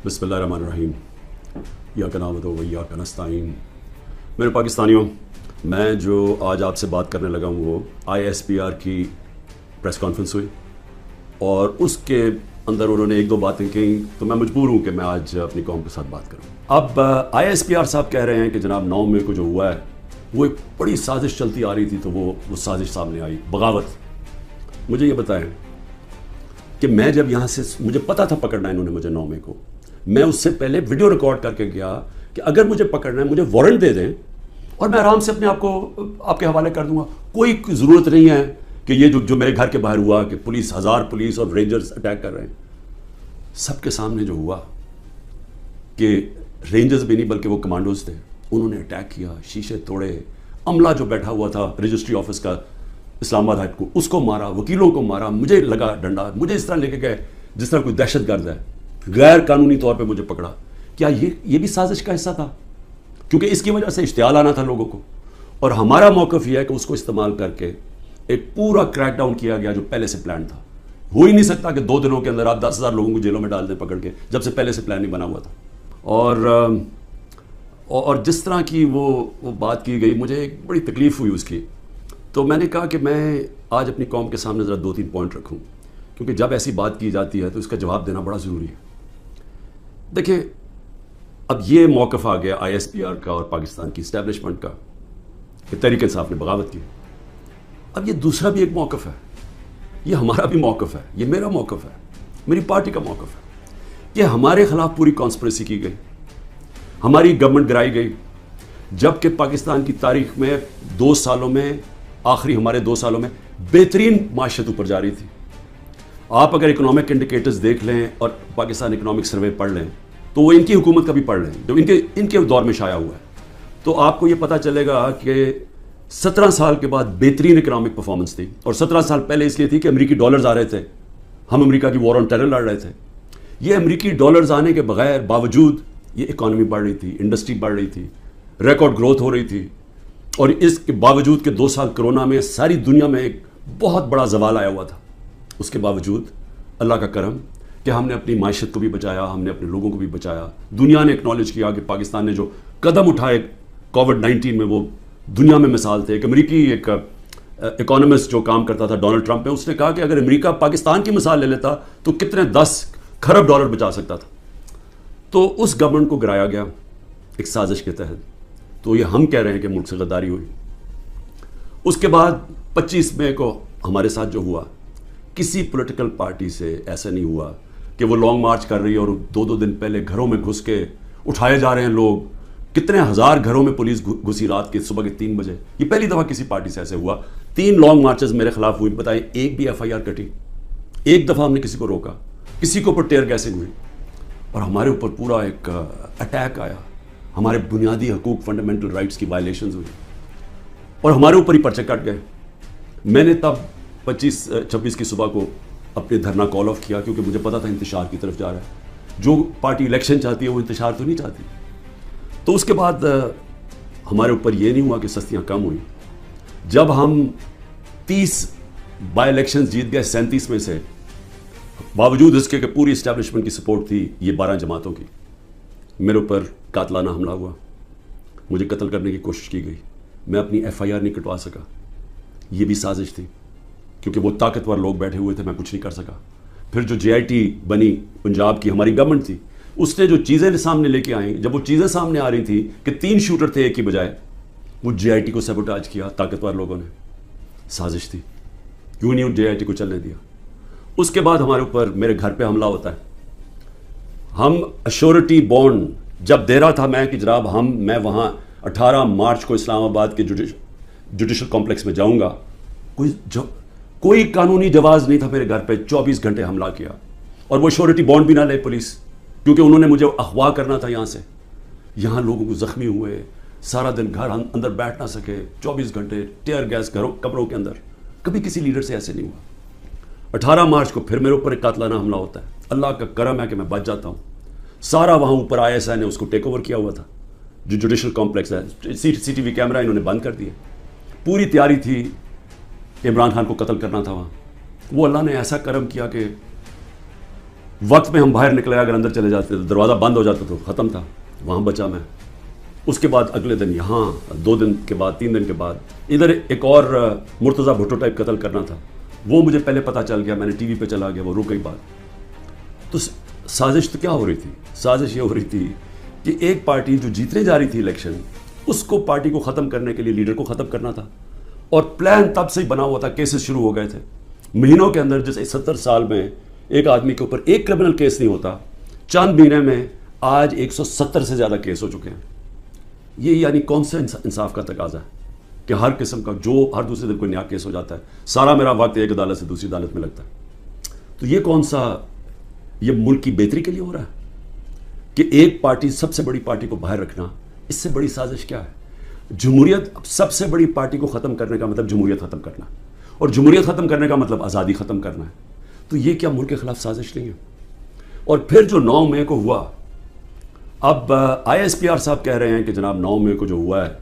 बिस्मिल्लाहिर्रहमानिर्रहीम इय्याका नअबुदु व इय्याका नस्तईन। मेरे पाकिस्तानियों, मैं जो आज आपसे बात करने लगा हूँ वो ISPR की प्रेस कॉन्फ्रेंस हुई और उसके अंदर उन्होंने एक दो बातें कही, तो मैं मजबूर हूँ कि मैं आज अपनी कौम के साथ बात करूँ। अब ISPR साहब कह रहे हैं कि जनाब 9 मई को जो हुआ है वो एक बड़ी साजिश चलती आ रही थी, तो वो साजिश सामने आई, बगावत। मुझे ये बताएं कि मैं जब यहाँ से, मुझे पता था पकड़ना इन्होंने मुझे 9 मई को, मैं उससे पहले वीडियो रिकॉर्ड करके गया कि अगर मुझे पकड़ना है मुझे वारंट दे दें और मैं आराम से अपने आप को आपके हवाले कर दूंगा। कोई ज़रूरत नहीं है कि ये जो मेरे घर के बाहर हुआ कि पुलिस, 1000 पुलिस और रेंजर्स अटैक कर रहे हैं। सबके सामने जो हुआ कि रेंजर्स भी नहीं बल्कि वो कमांडोज थे, उन्होंने अटैक किया, शीशे तोड़े, अमला जो बैठा हुआ था रजिस्ट्री ऑफिस का इस्लामाबाद हाई को, उसको मारा, वकीलों को मारा, मुझे लगा डंडा, मुझे इस तरह लेके गए जिस तरह कोई दहशत गर्द है, गैर कानूनी तौर पे मुझे पकड़ा। क्या ये भी साजिश का हिस्सा था? क्योंकि इसकी वजह से इश्तियाल आना था लोगों को, और हमारा मौक़िफ़ यह है कि उसको इस्तेमाल करके एक पूरा क्रैकडाउन किया गया जो पहले से प्लान था। हो ही नहीं सकता कि 2 दिनों के अंदर आप 10,000 लोगों को जेलों में डाल दें पकड़ के, जब से पहले से प्लान नहीं बना हुआ था। और जिस तरह की वो बात की गई, मुझे एक बड़ी तकलीफ़ हुई उसकी। तो मैंने कहा कि मैं आज अपनी कौम के सामने ज़रा 2-3 पॉइंट रखूं, क्योंकि जब ऐसी बात की जाती है तो इसका जवाब देना बड़ा ज़रूरी है। देखिए, अब ये मौक़िफ़ आ गया ISPR का और पाकिस्तान की इस्टेब्लिशमेंट का कि तहरीक इंसाफ ने बगावत की। अब ये दूसरा भी एक मौक़िफ़ है, ये हमारा भी मौक़िफ़ है, ये मेरा मौक़िफ़ है, मेरी पार्टी का मौक़िफ़ है कि हमारे ख़िलाफ़ पूरी कॉन्स्पिरेसी की गई, हमारी गवर्नमेंट गिराई गई, जबकि पाकिस्तान की तारीख में 2 सालों में, आखिरी हमारे 2 सालों में बेहतरीन माशत ऊपर जा रही थी। आप अगर इकोनॉमिक इंडिकेटर्स देख लें और पाकिस्तान इकोनॉमिक सर्वे पढ़ लें, तो वो इनकी हुकूमत का भी पढ़ लें जो इनके दौर में शाया हुआ है, तो आपको ये पता चलेगा कि 17 साल के बाद बेहतरीन इकोनॉमिक परफॉर्मेंस थी। और 17 साल पहले इसलिए थी कि अमेरिकी डॉलर्स आ रहे थे, हम अमेरिका की वॉर ऑन टेरर लड़ रहे थे। ये अमेरिकी डॉलर्स आने के बगैर बावजूद ये इकॉनमी बढ़ रही थी, इंडस्ट्री बढ़ रही थी, रिकॉर्ड ग्रोथ हो रही थी। और इसके बावजूद कि 2 साल कोरोना में सारी दुनिया में एक बहुत बड़ा जवाल आया हुआ था, उसके बावजूद अल्लाह का करम कि हमने अपनी मायशत को भी बचाया, हमने अपने लोगों को भी बचाया। दुनिया ने एक्नॉलेज किया कि पाकिस्तान ने जो कदम उठाए कोविड-19 में, वो दुनिया में मिसाल थे। एक अमेरिकी एक इकोनॉमिस्ट जो काम करता था डोनाल्ड ट्रंप में, उसने कहा कि अगर अमेरिका पाकिस्तान की मिसाल ले लेता तो कितने 10 खरब डॉलर बचा सकता था। तो उस गवर्नमेंट को गिराया गया एक साजिश के तहत। तो ये हम कह रहे हैं कि मुल्क से गद्दारी हुई। उसके बाद 25 मई को हमारे साथ जो हुआ, किसी पॉलिटिकल पार्टी से ऐसा नहीं हुआ कि वो लॉन्ग मार्च कर रही है और 2-2 दिन पहले घरों में घुस के उठाए जा रहे हैं लोग। कितने हज़ार घरों में पुलिस घुसी रात के सुबह के 3 बजे। ये पहली दफ़ा किसी पार्टी से ऐसे हुआ। 3 लॉन्ग मार्चेस मेरे खिलाफ हुई, बताइए एक भी FIR कटी, एक दफ़ा हमने किसी को रोका, किसी के ऊपर टेयर गैसिंग हुई, और हमारे ऊपर पूरा एक अटैक आया, हमारे बुनियादी हकूक, फंडामेंटल राइट्स की वायलेशंस हुई और हमारे ऊपर ही पर्चे कट गए। मैंने तब 25-26 की सुबह को अपने धरना कॉल ऑफ किया, क्योंकि मुझे पता था इंतशार की तरफ जा रहा है। जो पार्टी इलेक्शन चाहती है वो इंतशार तो नहीं चाहती। तो उसके बाद हमारे ऊपर ये नहीं हुआ कि सस्तियाँ कम हुई। जब हम 30 बाई इलेक्शन जीत गए 37 में से, बावजूद इसके कि पूरी इस्टेब्लिशमेंट की सपोर्ट थी ये 12 जमातों की, मेरे ऊपर कातलाना हमला हुआ, मुझे कत्ल करने की कोशिश की गई। मैं अपनी FIR नहीं कटवा सका, ये भी साजिश थी, क्योंकि वो ताकतवर लोग बैठे हुए थे, मैं कुछ नहीं कर सका। फिर जो JIT बनी पंजाब की हमारी गवर्नमेंट थी, उसने जो चीज़ें सामने लेके आई, जब वो चीज़ें सामने आ रही थी कि 3 शूटर थे एक की बजाय, वो JIT को सैबोटाज किया ताकतवर लोगों ने। साजिश थी, क्यों नहीं JIT को चलने दिया। उसके बाद हमारे ऊपर, मेरे घर पे हमला होता है। हम अश्योरिटी बॉन्ड जब दे रहा था मैं कि जनाब मैं वहाँ 18 मार्च को इस्लामाबाद के जुडिशल कॉम्प्लेक्स में जाऊँगा, कोई कानूनी जवाज़ नहीं था मेरे घर पे। 24 घंटे हमला किया, और वो श्योरिटी बॉन्ड भी ना ले पुलिस, क्योंकि उन्होंने मुझे अगवा करना था यहाँ से। यहाँ लोगों को ज़ख्मी हुए, सारा दिन घर अंदर बैठ ना सके, 24 घंटे टेयर गैस कमरों के अंदर। कभी किसी लीडर से ऐसे नहीं हुआ। 18 मार्च को फिर मेरे ऊपर एक कातलाना हमला होता है। अल्लाह का करम है कि मैं बच जाता हूँ। सारा वहाँ ऊपर ISI ने उसको टेक ओवर किया हुआ था, जो जुडिशल कॉम्प्लेक्स है। CCTV कैमरा इन्होंने बंद कर दिए। पूरी तैयारी थी, इमरान खान को कत्ल करना था वहाँ। वो अल्लाह ने ऐसा करम किया कि وقت میں ہم باہر نکلے، اگر اندر چلے جاتے تو دروازہ بند ہو جاتا تو ختم تھا، وہاں بچا میں۔ اس کے بعد اگلے دن یہاں، 2 دن کے بعد 3 دن کے بعد ادھر ایک اور مرتضی بھٹو ٹائپ قتل کرنا تھا، وہ مجھے پہلے پتہ چل گیا، میں نے ٹی وی پہ چلا گیا، وہ رک گئی بات۔ تو سازش تو کیا ہو رہی تھی؟ سازش یہ ہو رہی تھی کہ ایک پارٹی جو جیتنے جا رہی تھی الیکشن، اس کو پارٹی کو ختم کرنے کے لیے لیڈر کو ختم کرنا تھا، اور پلان تب سے ہی بنا ہوا تھا، کیسز شروع ہو گئے تھے مہینوں کے اندر۔ جیسے 70 سال میں ایک آدمی کے اوپر ایک کرمنل کیس نہیں ہوتا، چند مہینے میں آج 170 سے زیادہ کیس ہو چکے ہیں۔ یہ یعنی کون سے انصاف کا تقاضا ہے کہ ہر قسم کا جو ہر دوسرے دن کوئی نیا کیس ہو جاتا ہے، سارا میرا وقت ایک عدالت سے دوسری عدالت میں لگتا ہے۔ تو یہ کون سا، یہ ملک کی بہتری کے لیے ہو رہا ہے کہ ایک پارٹی، سب سے بڑی پارٹی کو باہر رکھنا؟ اس سے بڑی سازش کیا ہے؟ جمہوریت، سب سے بڑی پارٹی کو ختم کرنے کا مطلب جمہوریت ختم کرنا، اور جمہوریت ختم کرنے کا مطلب آزادی ختم کرنا ہے۔ تو یہ کیا ملک کے خلاف سازش نہیں ہے؟ اور پھر جو 9 مئی کو ہوا، اب آئی ایس پی آر صاحب کہہ رہے ہیں کہ جناب 9 مئی کو جو ہوا ہے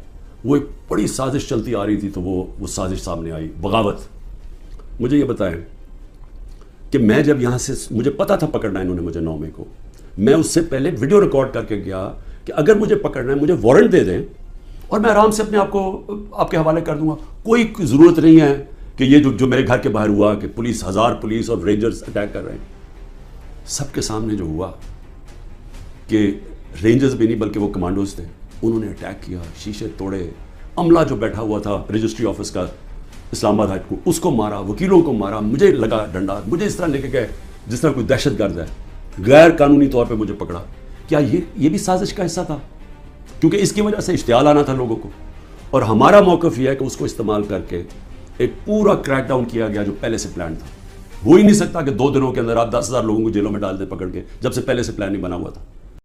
وہ ایک بڑی سازش چلتی آ رہی تھی، تو وہ سازش سامنے آئی، بغاوت۔ مجھے یہ بتائیں کہ میں جب یہاں سے، مجھے پتا تھا پکڑنا انہوں نے مجھے 9 مئی کو، میں اس سے پہلے ویڈیو ریکارڈ کر کے گیا کہ اگر مجھے پکڑنا ہے مجھے وارنٹ دے دیں اور میں آرام سے اپنے آپ کو آپ کے حوالے کر دوں گا، کوئی ضرورت نہیں ہے کہ یہ جو میرے گھر کے باہر ہوا کہ پولیس، 1000 پولیس اور رینجرز اٹیک کر رہے ہیں۔ سب کے سامنے جو ہوا کہ رینجرز بھی نہیں بلکہ وہ کمانڈوز تھے، انہوں نے اٹیک کیا، شیشے توڑے، عملہ جو بیٹھا ہوا تھا رجسٹری آفس کا اسلام آباد ہائٹ کو، اس کو مارا، وکیلوں کو مارا، مجھے لگا ڈنڈا، مجھے اس طرح لے کے گئے جس طرح کوئی دہشت گرد ہے، غیر قانونی طور پہ مجھے پکڑا۔ کیا یہ بھی سازش کا حصہ تھا؟ کیونکہ اس کی وجہ سے اشتعال آنا تھا لوگوں کو، اور ہمارا موقف یہ ہے کہ اس کو استعمال کر کے ایک پورا کریک ڈاؤن کیا گیا جو پہلے سے پلان تھا۔ ہو ہی نہیں سکتا کہ 2 دنوں کے اندر آپ 10,000 لوگوں کو جیلوں میں ڈال دیں پکڑ کے، جب سے پہلے سے پلان نہیں بنا ہوا تھا۔